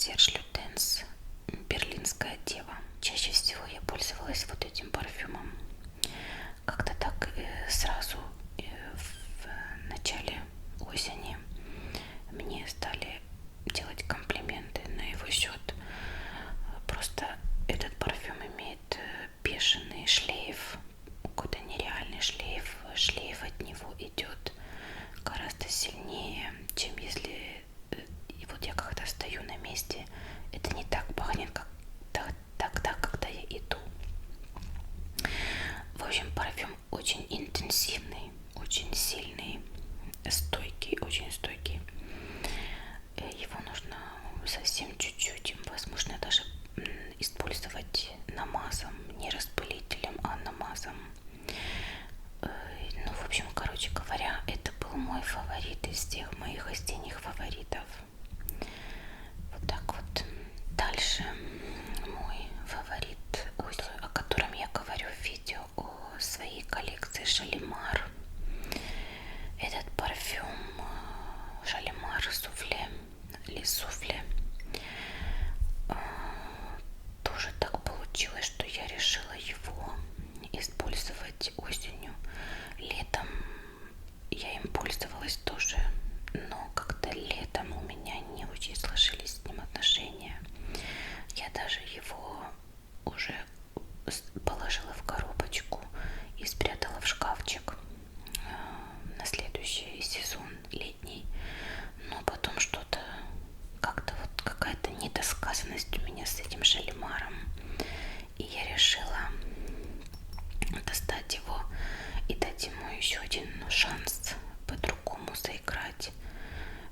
Serge Lutens «Берлинская дева». Чаще всего я пользовалась вот этим парфюмом. Как-то так сразу в начале осени мне стали делать комплименты на его счет. Просто этот парфюм имеет бешеный шлейф, какой-то нереальный шлейф. Шлейф от него идет гораздо сильнее, чем если и вот я когда стою на месте, это не так пахнет, как тогда, когда я иду. В общем, парфюм очень интенсивный, очень сильный, стойкий, очень стойкий. Его нужно совсем чуть-чуть, возможно, даже использовать намазом, не распылителем, а намазом. Ну, в общем, короче говоря, это был мой фаворит из всех моих осенних фаворитов. Вот так вот. Дальше мой фаворит, о котором я говорю в видео о своей коллекции Шалимар. Этот парфюм Шалимар Суфле или Суфле. Тоже так получилось, что я решила его использовать осенью. Летом я им пользовалась тоже, но как-то летом у меня не очень сложились с ним отношения. Я даже его уже положила в коробочку и спрятала в шкафчик на следующий сезон летний. Но потом что-то, как-то вот какая-то недосказанность у меня с этим Шалимаром. И я решила достать его и дать ему еще один шанс по-другому заиграть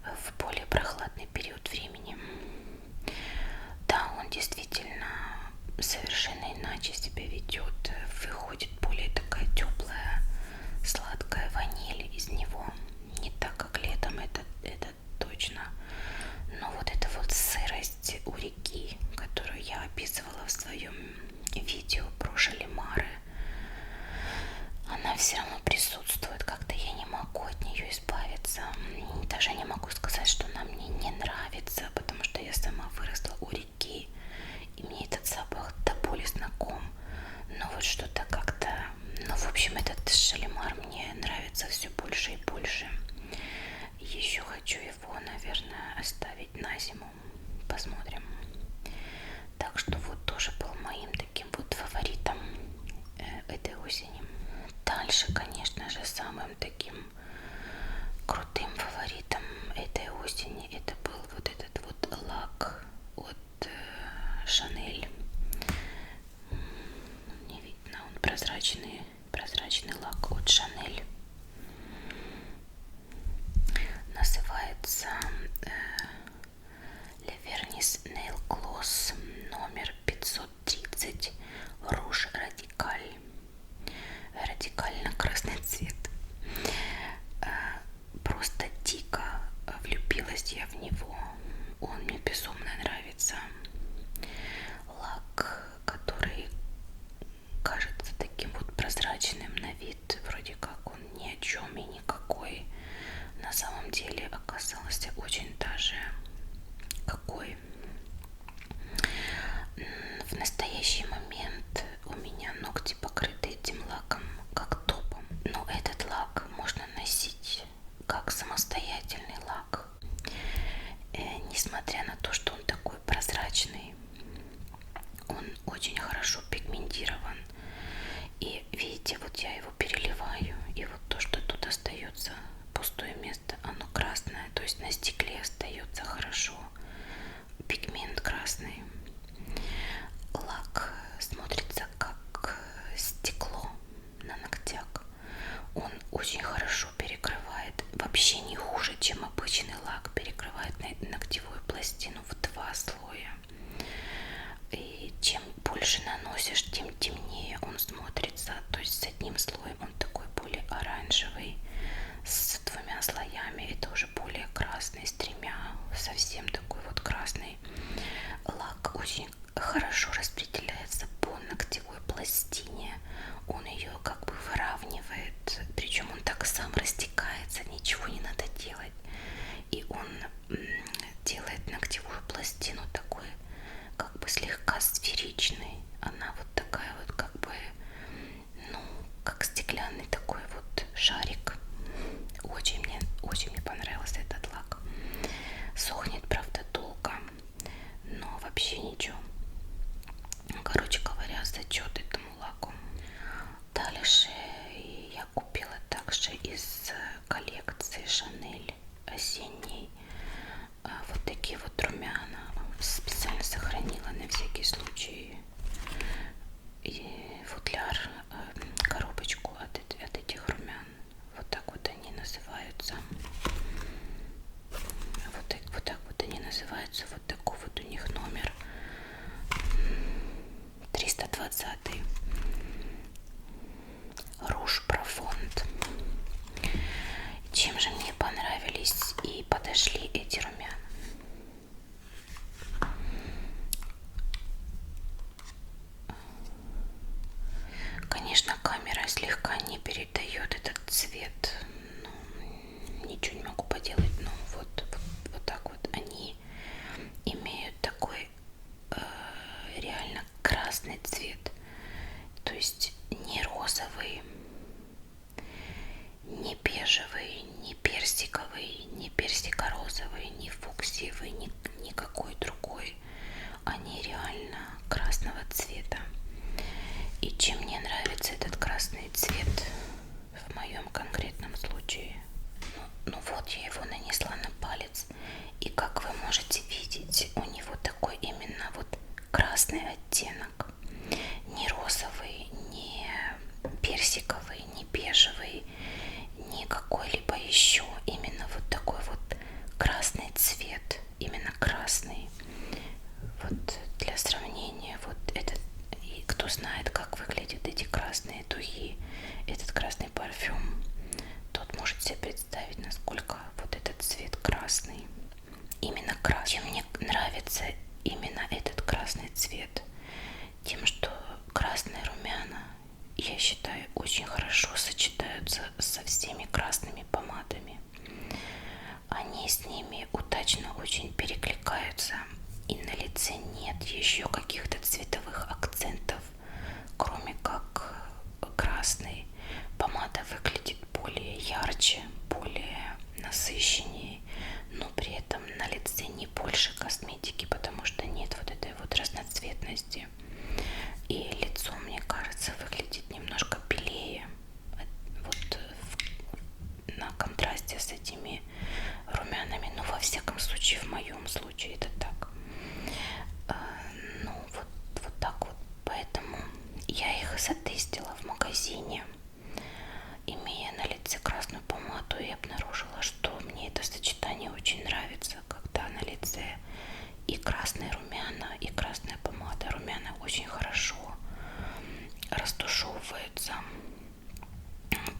в более прохладный период времени. Да, он действительно совершенно иначе себя ведет, выходит более такая теплая, сладкая ваниль из него. Не так, как летом, это точно. Но вот эта вот сырость у реки, которую я описывала в своем видео про Шалимары, она все равно присутствует. Как-то я не могу от нее избавиться. Даже не могу сказать, что она мне не нравится, потому что я сама выросла у реки, и мне этот запах до боли знаком. Но вот что-то как-то... Ну, в общем, этот Шалимар мне нравится все больше и больше. Еще хочу его, наверное, оставить на зиму. Посмотрим. Так что вот тоже был моим таким вот фаворитом этой осени. Дальше, конечно же, самым таким крутым фаворитом этой осени это был вот этот вот лак от Шанель. Не видно, он прозрачный лак от Шанель. Называется Le Vernis Nail Gloss номер 530 Rouge Radical. Радикально-красный цвет. Просто дико влюбилась я в него. Он мне безумно нравится. Лак, который кажется таким вот прозрачным на вид, вроде как он ни о чем и никакой. На самом деле оказался очень даже какой. В настоящий момент у меня ногти покрыты этим лаком как топом, но этот лак можно носить как самостоятельный лак. Несмотря на то, что он такой прозрачный, он очень хорошо пигментирован. И видите, вот я его переливаю, и вот то, что тут остается пустое место, оно красное, то есть на стекле остается хорошо пигмент красный. Лак смотрится как стекло на ногтях. Он очень хорошо перекрывает, вообще не хуже, чем обычный лак, перекрывает ногтевую пластину в 2 слоя. И чем больше наносишь, тем темнее он смотрится. То есть с одним слоем он такой более оранжевый, с 2 слоями это уже более красный, с 3 совсем такой вот красный. Лак вообще ничего. Короче говоря, зачет этому лаку. Дальше я купила также из коллекции Шанель осенней вот такие вот румяна. Специально сохранила на всякий случай и футляр, коробочку от этих румян. Вот так вот они называются. Вот так вот они называются. Вот такой вот у них номер 320. Руж Профонд. Чем же мне понравились и подошли эти румяна? Конечно, камера слегка не передает этот цвет. Ну, ничего не могу поделать. Но вот так вот они имеют такой реально красный цвет. То есть не розовый, не бежевый, не персиковый, не персико-розовый, не фуксиевый, никакой другой. Они реально красного цвета. И чем мне нравится этот красный цвет в моем конкретном случае? Ну вот я его нанесла на палец. И как вы можете видеть, у него такой именно вот красный оттенок. Не розовый, не персиковый, не бежевый, не какой-либо еще. Именно вот такой вот красный цвет. Именно красный. Вот для сравнения, вот этот, и кто знает, как выглядят эти красные духи, этот красный парфюм, тот может себе представить, насколько вот этот цвет красный. Именно красный. Чем мне нравится именно этот красный цвет? Тем, что красные румяна, я считаю, очень хорошо сочетаются со всеми красными помадами. Они с ними удачно очень перекликаются. И на лице нет еще каких-то цветовых акцентов, кроме как красный. Помада выглядит более ярче, более насыщеннее, но при этом на лице не больше косметики, потому что нет вот этой вот разноцветности. И лицо, мне кажется, выглядит немножко белее. Вот на контрасте с этими румянами. Ну, во всяком случае, в моем случае это так. Ну, вот так вот. Поэтому я их затестила в магазине, имея на лице красную помаду, и обнаружила, что мне это сочетание очень нравится, когда на лице и красные румяна, и красная помада. Румяна очень хорошо растушевываются.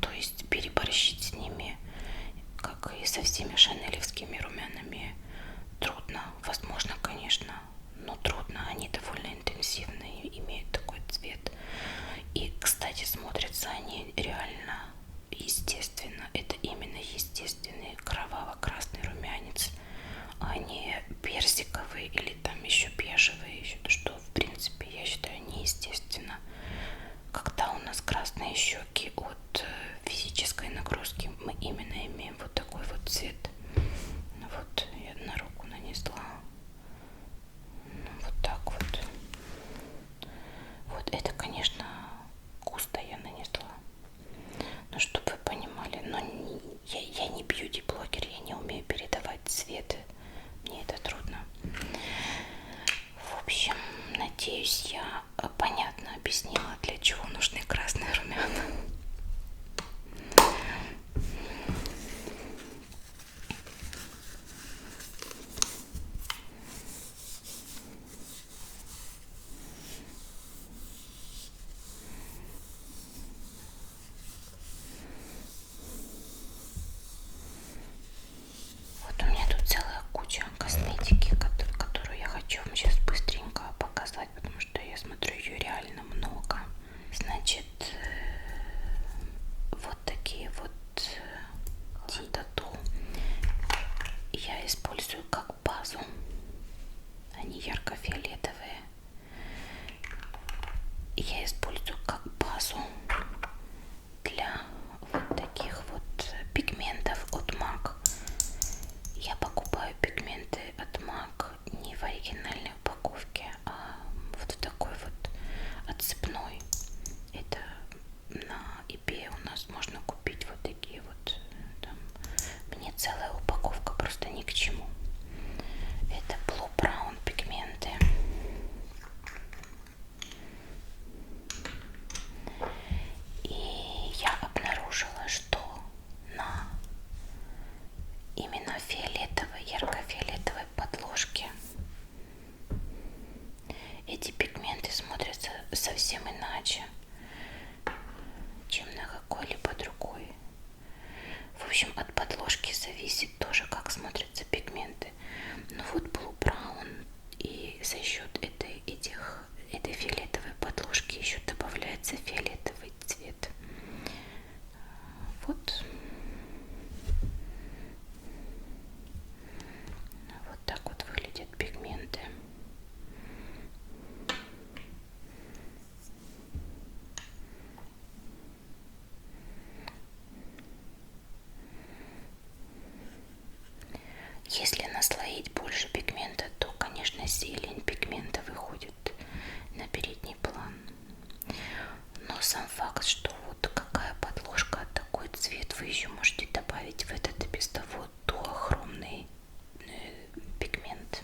То есть переборщить с ними, как и со всеми шанелевскими румянами, трудно. Возможно, конечно, но трудно. Они довольно интенсивные, имеют такой цвет. И, кстати, смотрятся они реально естественно. Это именно естественный кроваво-красный румянец, а не персиковый или там еще бежевый, что в принципе я считаю неестественно. Когда у нас красные щеки от физической нагрузки, мы именно имеем вот такой вот цвет. Вот я на руку нанесла. Вот так вот. Вот это, конечно, густо я нанесла. Но чтобы вы понимали, но я не бьюти-блогер, я не умею передавать цветы. Мне это трудно. В общем, надеюсь, я понятно объяснила, для чего нужны красные румяна. Вот у меня тут целая куча косметики, которую я хочу вам сейчас быстренько показать, потому что я смотрю, ее реально много. Значит, вот такие вот тату я использую как базу. Они ярко-фиолетовые. Я использую как базу для вот таких вот пигментов от MAC. Я покупаю пигменты от MAC не в оригинальной упаковке, иначе, чем на какой-либо другой. В общем, от подложки зависит тоже, как смотрятся пигменты. Ну вот Blue Brown, и за счет этой фиолетовой подложки еще добавляется фиолетовый цвет. Вот. Вот так вот выглядят пигменты. Если наслоить больше пигмента, то, конечно, зелень пигмента выходит на передний план. Но сам факт, что вот какая подложка, такой цвет, вы еще можете добавить в этот и без того дуохромный пигмент.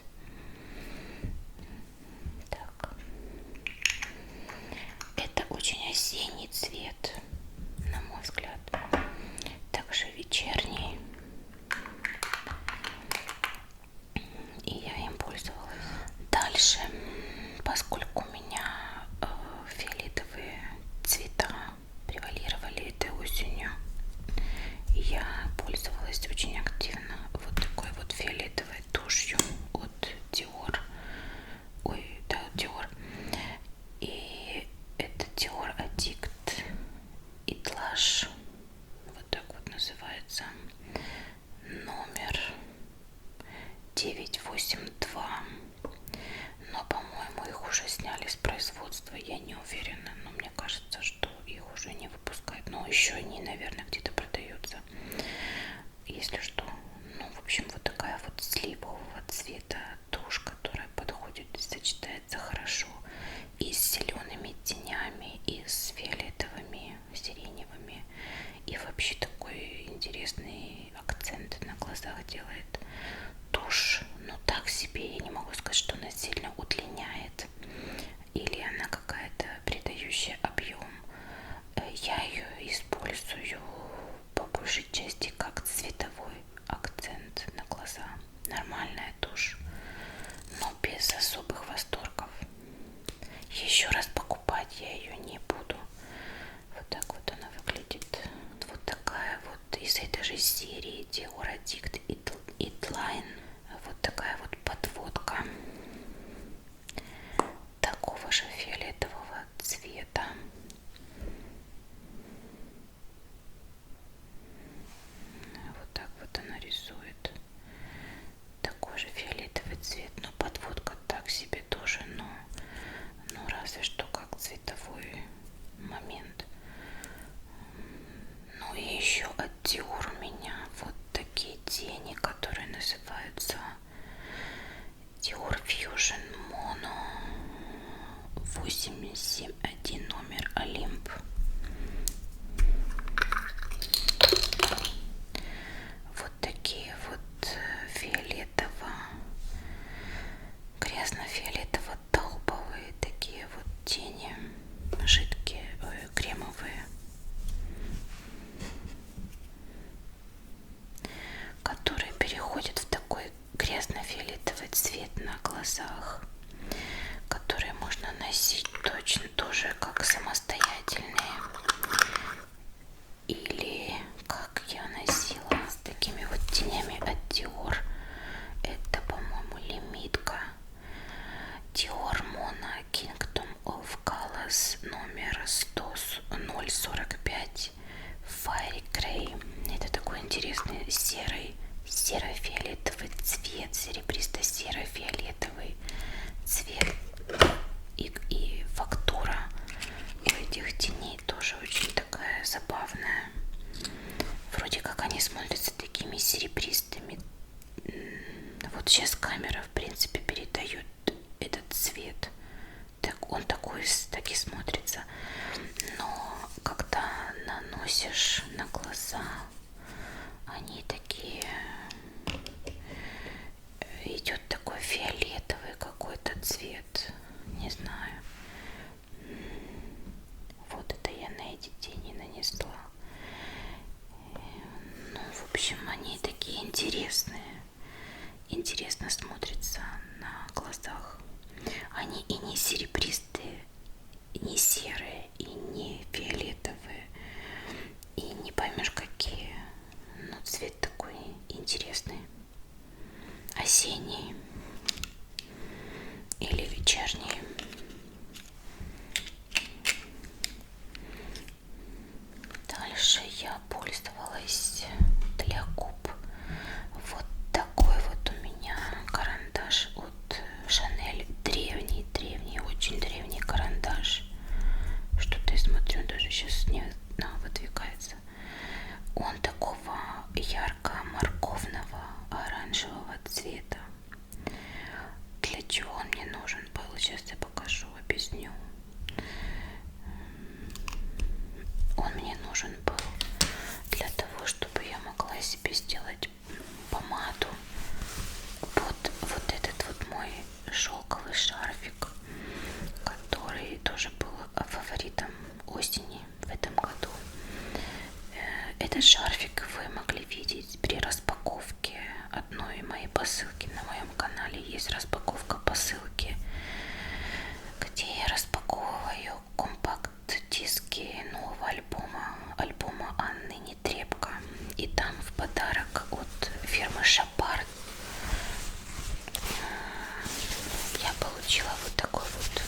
Так. Это очень осенний цвет, на мой взгляд. Также вечерний. И я им пользовалась. Дальше, поскольку у меня фиолетовые цвета превалировали этой осенью, я пользовалась очень активно вот такой вот фиолетовой тушью от Dior. Ой, да, Dior. И это Dior Addict It Lash. Вот так вот называется. Номер 982. Но, по-моему, их уже сняли с производства. Я не уверена, но мне кажется, что их уже не выпускают. Но еще они, наверное, где-то продаются. Если что. Ну, в общем, вот такая вот сливового цвета тушь, которая подходит и сочетается хорошо и с зелеными тенями, и с фиолетовыми, сиреневыми. И вообще такой интересный акцент на глазах делает. Тушь, ну так себе, я не могу сказать, что она сильно удлиняет или она какая-то придающая объем. Я ее использую по большей части как цветовой акцент на глаза. Нормальная тушь, но без особых восторгов. Еще раз покупать я ее не буду. Вот так вот она выглядит. Вот такая вот из этой же серии Dior Addict It Line. Вот такая вот подводка такого же фиолетового цвета. Вот так вот она рисует. Такой же фиолетовый цвет, но подводка так себе тоже, но разве что как цветовой момент. Ну и еще от Dior у меня вот такие тени, которые называются Dior Fusion Mono 871 номер Олимп. Вот такие вот грязно-фиолетово-талповые такие вот тени, жидкие, кремовые, которые переходят в такой грязно-фиолетовый цвет на глазах, которые можно носить точно тоже как самостоятельные или как я носила с такими вот тенями от Dior. Это, по-моему, лимитка Dior Mono Kingdom of Colors номер 045 Fiery Grey. Это такой интересный серо-фиолетовый цвет, серебристо-серо-фиолетовый цвет. И фактура у этих теней тоже очень такая забавная. Вроде как они смотрятся такими серебристыми. Вот сейчас камера, в принципе, передает этот цвет. Так, он так и смотрится. Но когда наносишь на глаза, они такие... Идет такой фиолетовый какой-то цвет. Не знаю. Вот это я на эти тени нанесла. Ну, в общем, они такие интересные. Интересно смотрятся на глазах. Они и не серебристые, и не серые и не фиолетовые. И не поймешь какие. Но цвет такой интересный. Осенний или вечерний. Дальше я пользовалась для губ. Вот такой вот у меня карандаш от Шанель. Древний, очень древний карандаш. Что-то я смотрю, даже сейчас не выдвигается. Он такого ярко-морковного оранжевого цвета. Для чего он мне нужен был? Сейчас я покажу, объясню. Он мне нужен был для того, чтобы я могла себе сделать помаду под вот этот вот мой шелковый шарфик, который тоже был фаворитом осени в этом году. Этот шарфик вы могли видеть при распаковке одной моей посылки. На моем канале есть распаковка посылки, где я распаковываю компакт-диски нового альбома Анны Нетребко. И там в подарок от фирмы Шапар я получила вот такой вот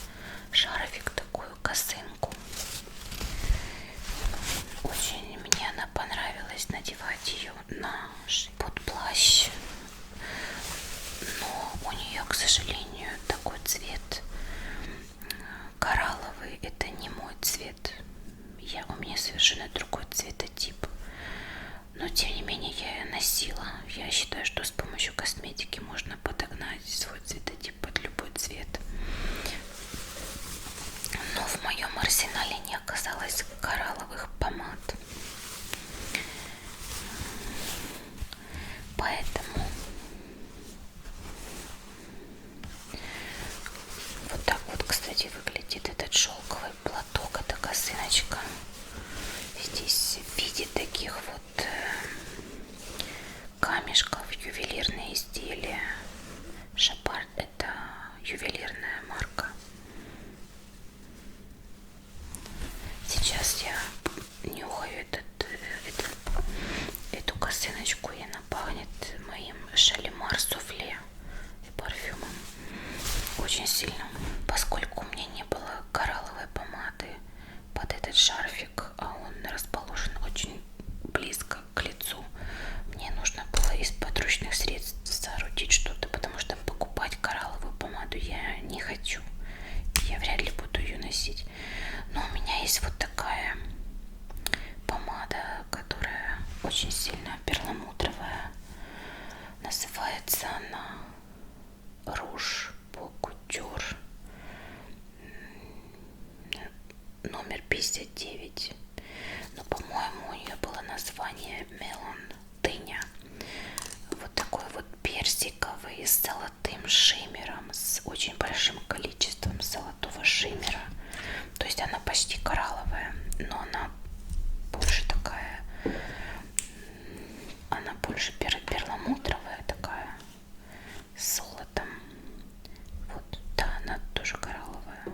шарфик, такую косынку. Очень мне она понравилась, надевать ее под плащ. Но у нее, к сожалению, такой цвет коралловый. Это не мой цвет. У меня совершенно другой цветотип. Но тем не менее я ее носила. Я считаю, что с помощью косметики можно подогнать свой цветотип под любой цвет. Но в моем арсенале не оказалось коралловых помад. Поэтому вот так вот, кстати, выглядит этот шелковый платок. Это косыночка. Здесь в виде таких вот камешков, ювелирные изделия. Шапар — это ювелирная марка. Сейчас я нюхаю эту косыночку, и она пахнет моим Шалимар суфле и парфюмом очень сильно. Поскольку у меня не было коралловой помады под этот шарфик, а он расположен очень близко к лицу, мне нужно было из подручных средств соорудить что-то, потому что покупать коралловую помаду я не хочу. Я вряд ли буду ее носить. Но у меня есть вот такая помада, которая очень сильно перламутровая. Называется она Rouge Pour Couture номер 59. Но, по-моему, у нее было название Мелон, дыня. Вот такой вот персиковый с золотым шиммером, с очень большим количеством золотого шиммера. То есть она почти коралловая, но она больше такая, она больше перламутровая такая, с золотом. Вот, да, она тоже коралловая.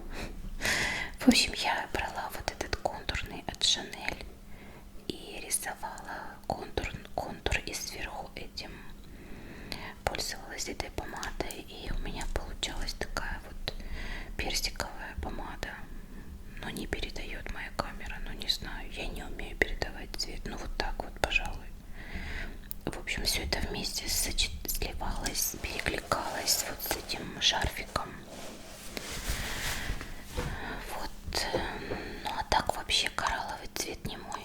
В общем, я брала вот этот контурный от Шанель и рисовала контур и сверху этим пользовалась этой помадой, и у меня получалась такая вот персиковая помада. Но не передает моя камера, ну не знаю, я не умею передавать цвет. Ну вот так вот, пожалуй. В общем, все это вместе сливалось, перекликалось вот с этим шарфиком. Вот. Ну а так вообще коралловый цвет не мой.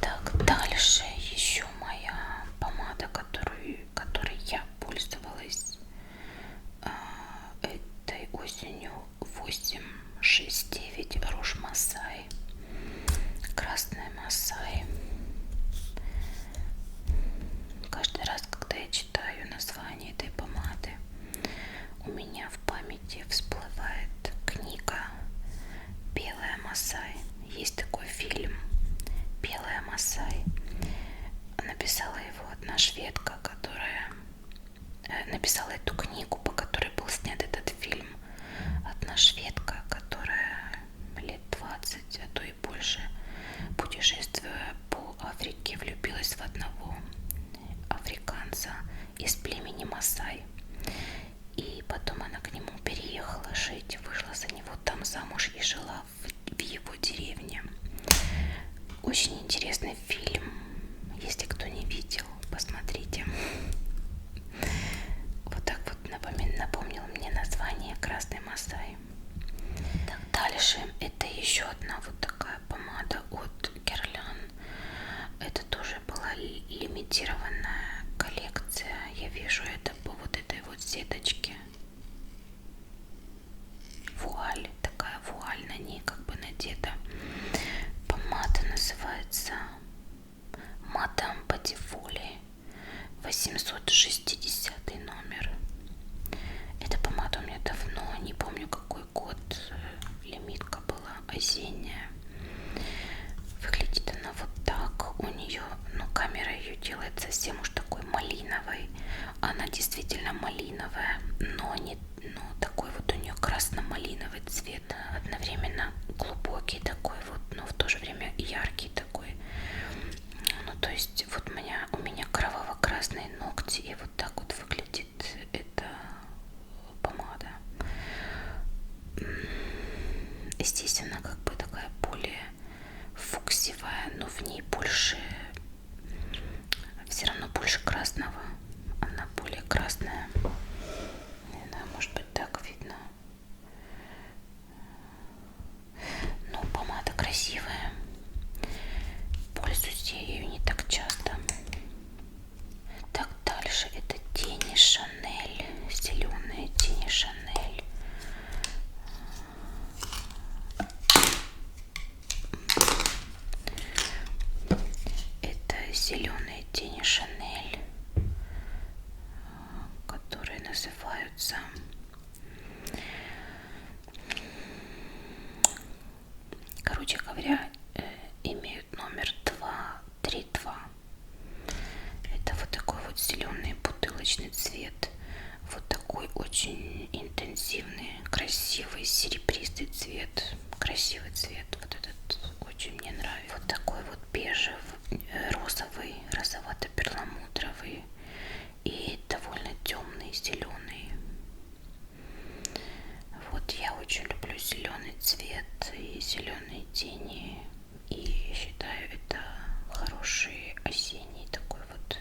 Так, дальше еще моя помада, которой я пользовалась этой осенью, 869 Rouge Masai, красная Масай. Каждый раз, когда я читаю название этой помады, у меня в памяти всплывает книга «Белая Масай». Есть такой фильм «Белая Масай». Написала его одна шведка, которая написала эту книгу, по которой был снят этот фильм. Одна шведка, которая замуж и жила в его деревне. Очень интересный фильм. Если кто не видел, посмотрите. Вот так вот напомнил мне название «Красный Масай». Так, дальше это еще одна вот такая помада от Guerlain. Это тоже была лимитированная коллекция. Я вижу это по вот этой вот сеточке. Вуаль, такая вуаль на ней как бы надета. Помада называется Мадам Патифоли, 860 номер. Эта помада у меня давно, не помню какой год, лимитка была осенняя. Выглядит она вот так. У нее, ну, камера ее делает совсем уж такой малиновой. Она действительно малиновая, но не, ну, такой вот у нее красно-малиновый цвет. Одновременно глубокий такой вот, но в то же время яркий такой. Ну, то есть вот у меня кроваво-красные ногти, и вот так вот выглядит эта помада. Здесь она как бы такая более фуксивая, но в ней больше, все равно больше красного. Она более красная. Не знаю, может быть, так видно. Ну, помада красивая. Пользуюсь я ею не так часто. Так, дальше это тени Шанель. Зеленые тени Шанель. Это зеленые тени Шанель, которые называются короче говоря, имеют номер 232. Это вот такой вот зеленый бутылочный цвет. Вот такой очень интенсивный, красивый, серебристый цвет. Красивый цвет. Вот этот очень мне нравится. Вот такой вот бежевый, розовый, розовато-перламутровый и довольно темный зеленый. Вот я очень люблю зеленый цвет и зеленые тени. И считаю, это хороший осенний такой вот,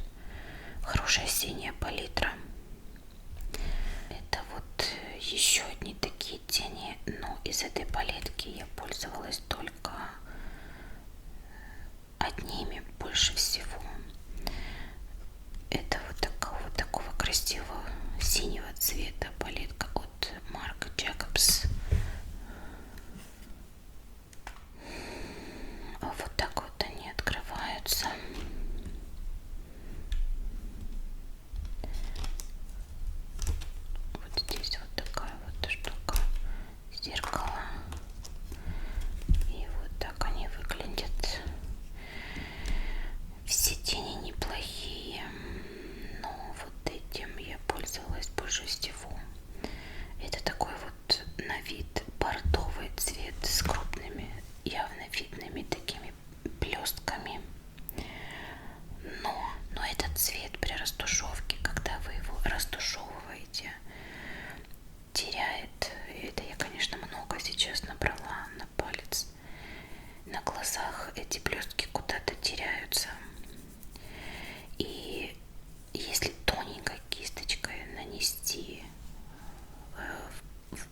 хорошая осенняя палитра. Это вот еще одни такие тени, но из этой палетки я пользовалась только одними больше всего. Это вот такого красивого синего цвета палетка от Marc Jacobs. Вот так вот они открываются. Вот здесь вот такая вот штука, зеркало. И вот так они выглядят. Все тени неплохие, но вот этим я пользовалась больше всего. Это такой вот на вид бордовый цвет с крупными, явно видными такими блестками. Но этот цвет при растушевке, когда вы его растушевываете, теряет. Это я, конечно, много сейчас набрала на палец. На глазах эти блестки куда-то теряются. И если тоненькой кисточкой нанести,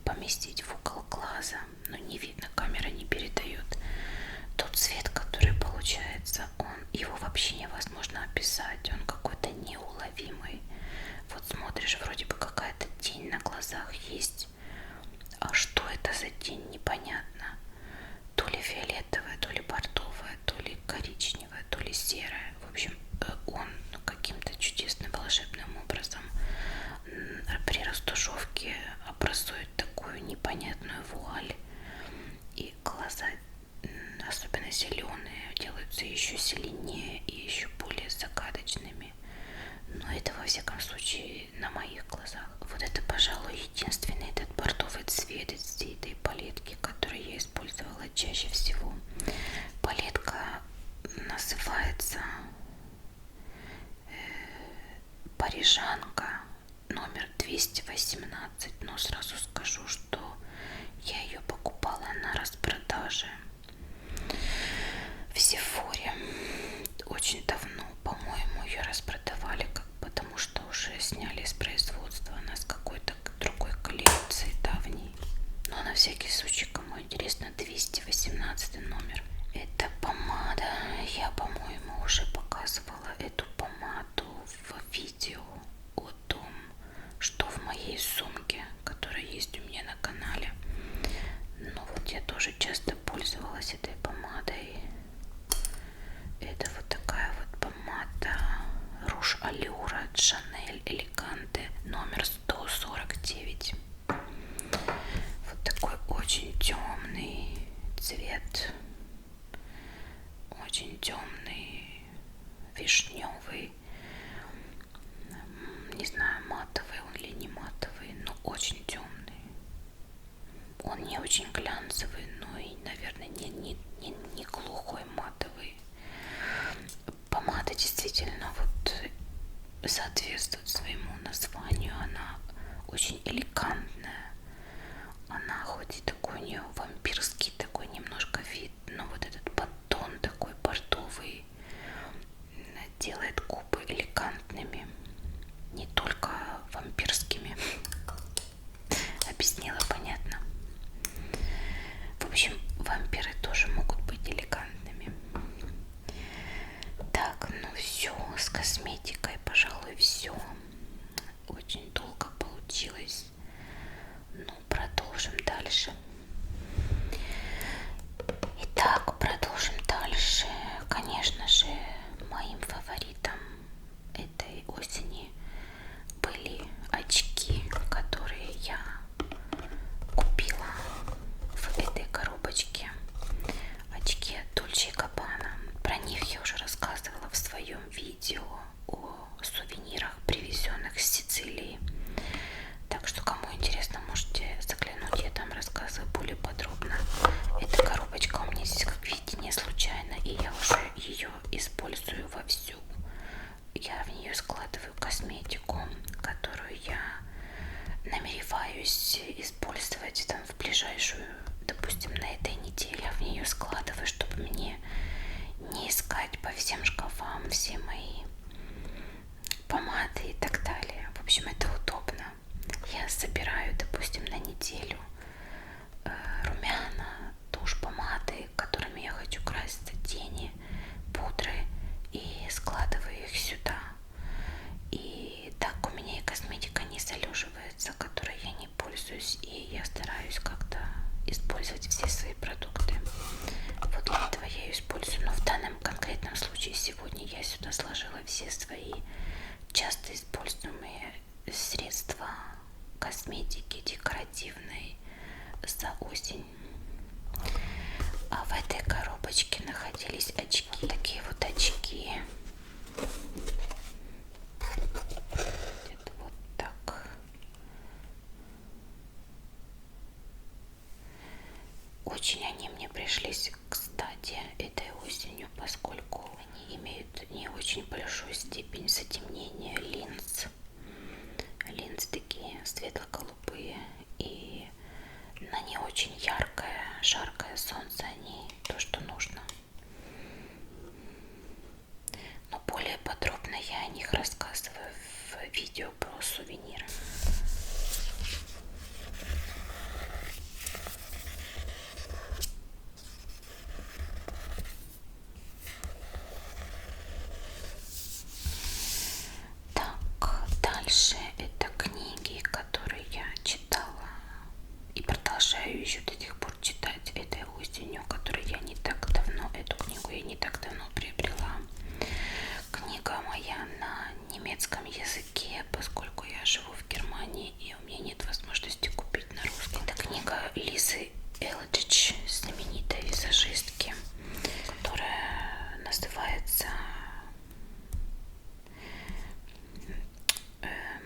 поместить в угол глаза, но не видно, камера не передает, тот цвет, который получается, его вообще невозможно описать, он какой-то неуловимый. Вот смотришь, вроде бы какая-то тень на глазах есть, а что это за тень, непонятно. То ли фиолетовая, то ли бордовая, то ли коричневая, то ли серая. В общем, он каким-то чудесным волшебным образом при растушевке образует такую непонятную вуаль. И глаза, особенно зеленые, делаются еще зеленее и еще более загадочными. Но это, во всяком случае, на моих глазах. Вот это, пожалуй, единственный этот бордовый цвет из всей этой палетки, который я использовала чаще всего. Палетка называется Парижанка номер 218. Но сразу скажу, что я ее покупала на всякий случай, кому интересно, 218 номер. Это помада. Я, по-моему, уже показывала эту помаду в видео о том, что в моей сумке, которая есть у меня на канале. Ну вот я тоже часто пользовалась этой помадой. Это вот такая вот помада Rouge Allure от Chanel Elegante номер 149. Вот такой очень темный цвет, очень темный, вишневый, не знаю, матовый он или не матовый, но очень темный. Он не очень глянцевый, но и, наверное, не глухой матовый. Помада действительно вот соответствует своему названию. Она очень элегантная. Она хоть и такой у нее вампирский такой немножко вид, но вот этот подтон такой бордовый делает губы элегантными, не только вампирскими. Объяснила, понятно? В общем, вампиры тоже могут быть элегантными. Так, ну все, с косметикой, пожалуй, все. Очень долго получилось. Ну, продолжим дальше. Итак, продолжим дальше. Конечно же, моим фаворитом этой осени были очки, которые я купила в этой коробочке. Очки от Dolce & Gabbana. Про них я уже рассказывала в своем видео о сувенирах, привезенных с Сицилии. Так что, кому интересно, можете заглянуть, я там рассказываю более подробно. Эта коробочка у меня здесь, как видите, не случайно, и я уже ее использую вовсю. Я в нее складываю косметику, которую я намереваюсь использовать там в ближайшую, допустим, на этой неделе. Я в нее складываю, чтобы мне не искать по всем шкафам все мои помады и так далее. В общем, это удобно. Я собираю, допустим, на неделю румяна, тушь, помады, которыми я хочу краситься, тени, пудры, и складываю их сюда. И так у меня и косметика не залеживается, которой я не пользуюсь, и я стараюсь как-то использовать все свои продукты. Вот для этого я ее использую. Но в данном конкретном случае сегодня я сюда сложила все свои часто используемые средства косметики декоративной за осень. А в этой коробочке находились очки. Такие вот очки. Это вот так. Очень они мне пришлись кстати этой осенью, поскольку они имеют не очень большую степень затемнения линз. Линзы такие светло-голубые, и на не очень яркое, жаркое солнце они то, что нужно. Но более подробно я о них рассказываю в видео про сувениры. Так, дальше это книги, которые я читала и продолжаю еще до сих пор читать этой осенью, которую я не так давно, эту книгу я не так давно приобрела. Книга моя на немецком языке, поскольку я живу в Германии и у меня нет возможности купить на русском. Это книга Лизы Элдридж, знаменитой визажистки, которая называется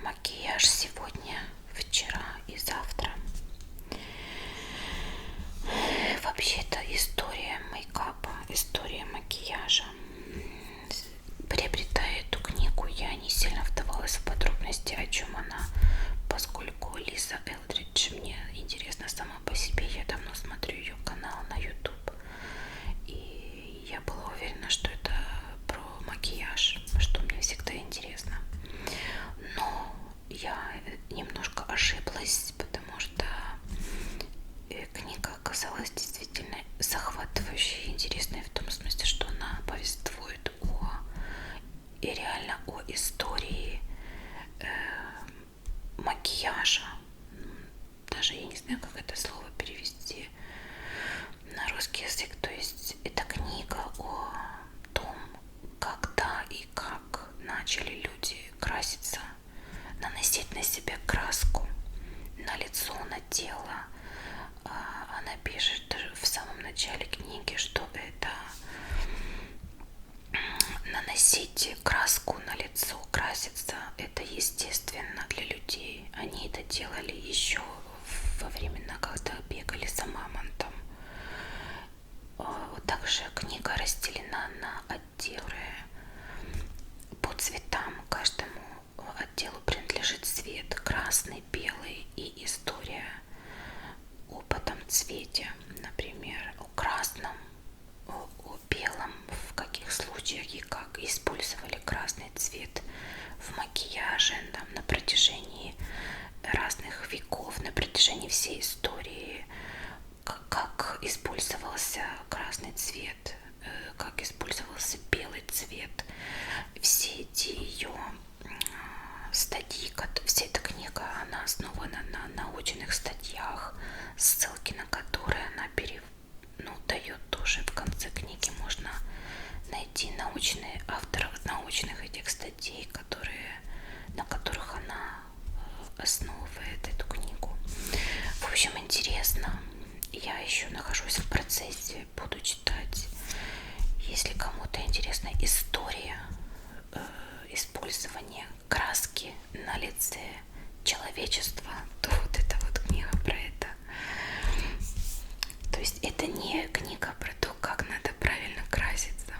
«Макияж сегодня, вчера и завтра». Вообще-то история мейкапа, история макияжа. Приобретая эту книгу, я не сильно вдавалась в подробности, о чем она, поскольку Лиза Элдридж мне интересна сама по себе. Я давно смотрю ее канал на YouTube, и я была уверена, что это про макияж, что мне всегда интересно. Но я немножко ошиблась, потому что оказалась действительно захватывающей и интересной в том смысле, что она повествует о и реально о истории макияжа. Даже я не знаю, как это слово перевести на русский язык. То есть это книга о том, когда и как начали люди краситься, наносить на себя краску, на лицо, на тело. Она пишет в самом начале книги, что это наносить краску на лицо, краситься, это естественно для людей. Они это делали еще во времена, когда бегали за мамонтом. Также книга разделена на отделы по цветам. Каждому отделу принадлежит цвет: красный, белый и история об этом цвете. Например, о красном, о белом, в каких случаях и как использовали красный цвет в макияже там, на протяжении разных веков, на протяжении всей истории, как использовался красный цвет, как использовался белый цвет. Все эти ее статьи, вся эта книга, она основана на научных статьях, ссылки на которые она дает тоже в конце книги. Можно найти научные авторов научных этих статей, на которых она основывает эту книгу. В общем, интересно. Я еще нахожусь в процессе, буду читать. Если кому-то интересна история использования краски на лице человечества, то вот эта вот книга про это. То есть это не книга про то, как надо правильно краситься.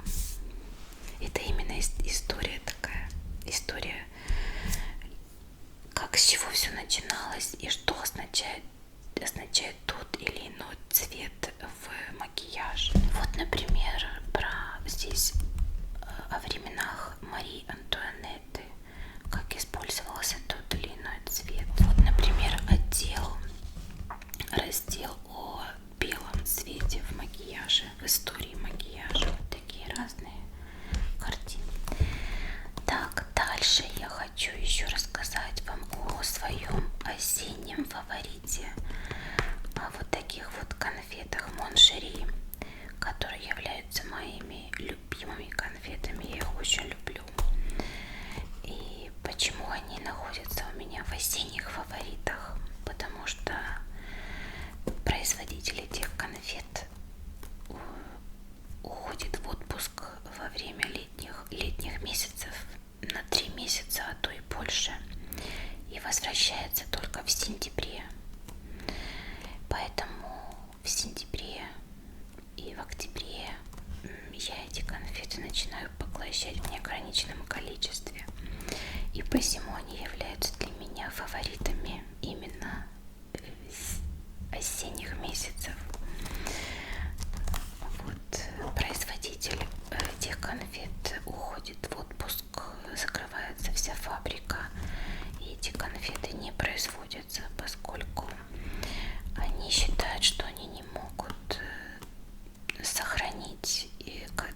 Это именно история такая. История, как с чего все начиналось и что означает тот или иной цвет в макияже. Вот, например, здесь о временах Марии Антуанетты, как использовался тот или иной цвет. Вот, например, раздел о белом цвете в макияже, в истории макияжа. Вот такие разные картины. Так, дальше я хочу еще рассказать вам о своем осеннем фаворите, о вот таких вот конфетах Моншери, которые являются моими любимыми конфетами. Я их очень люблю. И почему они находятся у меня в осенних фаворитах? Потому что производитель этих конфет уходит в отпуск во время летних месяцев на 3 месяца, а то и больше, и возвращается только в сентябре. Поэтому в сентябре и в октябре я эти конфеты начинаю поглощать в неограниченном количестве, и посему они являются для меня фаворитами именно осенних месяцев. Вот производитель этих конфет уходит в отпуск, закрывается вся фабрика, и эти конфеты не производятся, поскольку они считают, что они не могут сохранить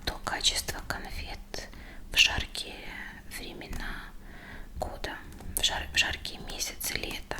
то качество конфет в жаркие времена года, в жаркие месяцы лета.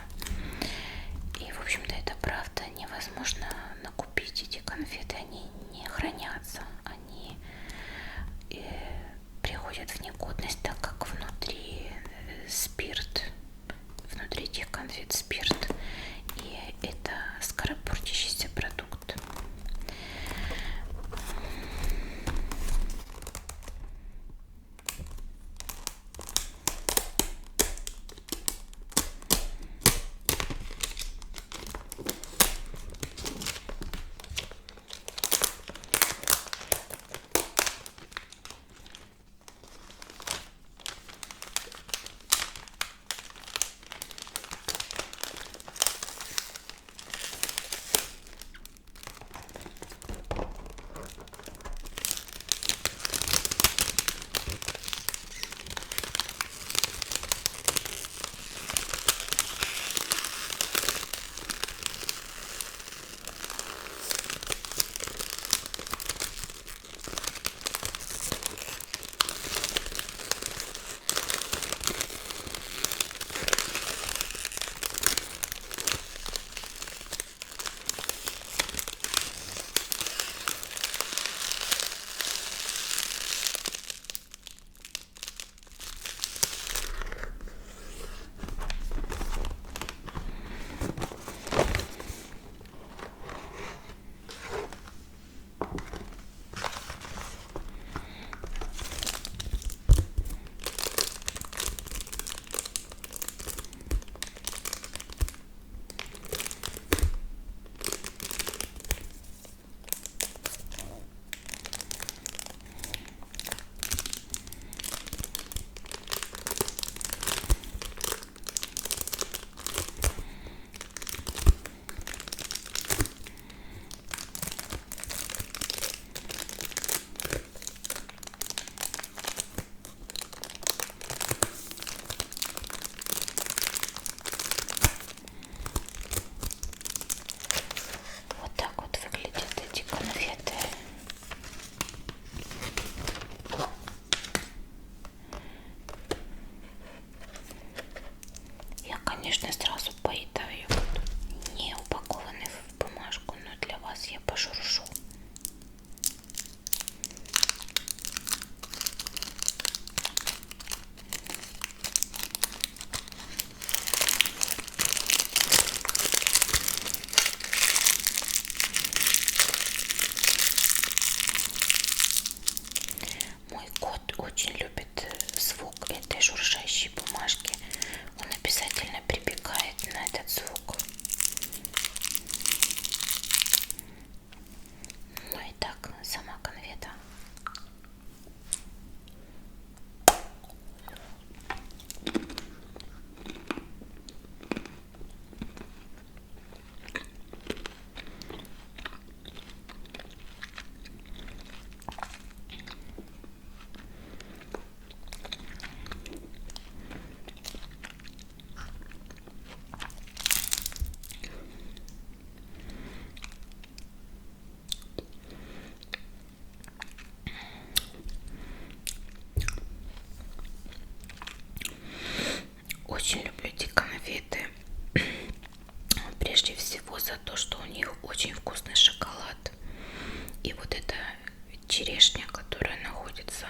черешня, которая находится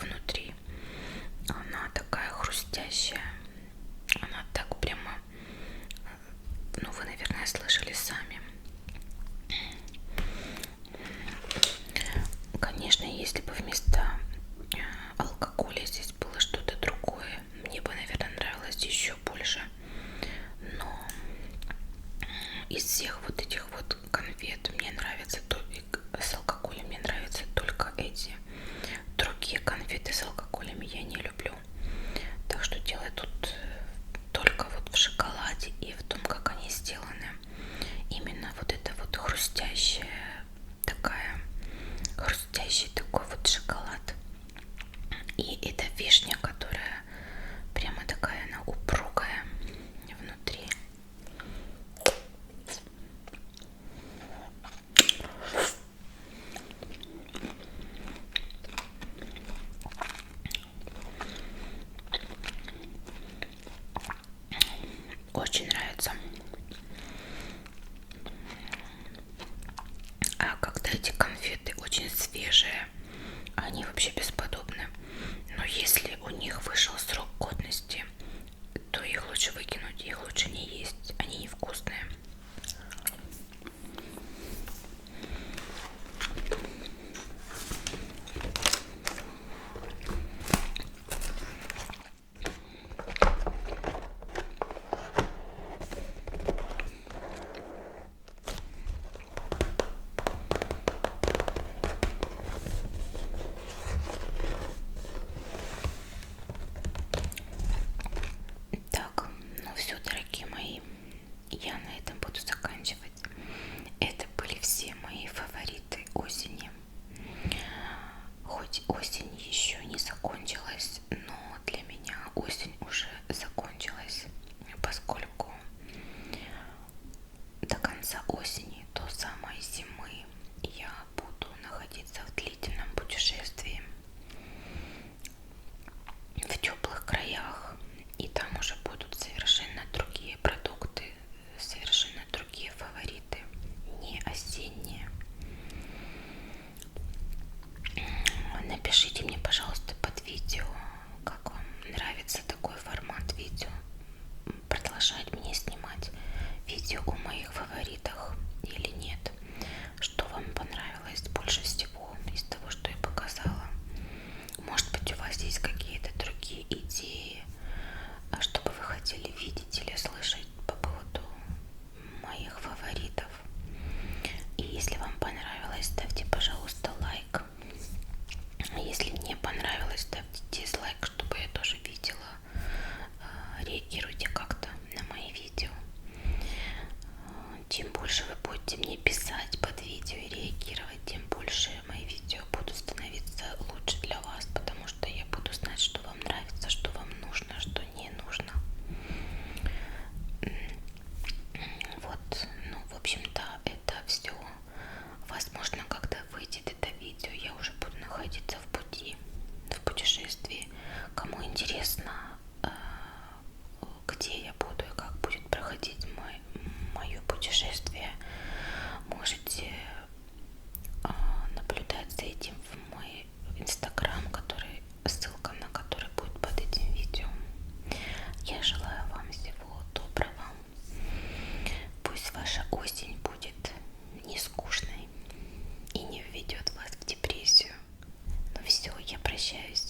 внутри, она такая хрустящая. Она так прямо, ну вы, наверное, слышали сами. Конечно, если бы вместо алкоголя здесь было что-то другое, мне бы, наверное, нравилось еще больше. Но из всех вот этих вот конфет мне нравятся только с алкоголем, мне нравятся только эти. Другие конфеты с алкоголем я не люблю. Так что дело тут только вот в шоколаде и в том, как они сделаны. Именно вот это вот хрустящая такая, хрустящий такой вот шоколад. И это вишня, которая прямо такая, она упругая внутри. Очень нравится. А когда эти конфеты очень свежие, они вообще бесподобны. Но если у них вышел срок годности, то их лучше выкинуть, их лучше не есть. Они невкусные. Так, ну все, дорогие мои, я на этом буду заканчивать. Это были все мои фавориты осени. Хоть осень еще не закончилась, но для меня осень уже закончилась, поскольку до конца осени, до самой зимы я буду находиться в длительном путешествии в теплых краях, и там уже будут совершенно другие продукты, совершенно другие фавориты, не осенние. Напишите мне, пожалуйста, под видео, как вам нравится такой формат видео, продолжать мне снимать видео о моих фаворитах или нет, что вам понравилось больше всего из того, что я показала. Может быть, у вас есть какие-то другие идеи, что бы вы хотели видеть или слышать по поводу моих фаворитов. И если вам понравилось, ставьте, пожалуйста, лайк. Если не понравилось, ставьте дизлайк, чтобы я тоже видела. Реагируйте как-то на мои видео. Чем больше вы будете мне писать под видео и реагировать, тем больше мои видео будут становиться лучше для вас, потому что я буду знать, что вам нравится, что вам нужно, что не нужно. Вот, ну, в общем-то, это все. Возможно, когда выйдет это видео, я уже буду находиться в пути, в путешествии. Кому интересно, где я буду и как будет проходить мое путешествие, можете наблюдать за этим в мой инстаграм, ссылка на который будет под этим видео. Я желаю вам всего доброго. Пусть ваша осень будет не скучной и не введет вас в депрессию. Ну все, я прощаюсь.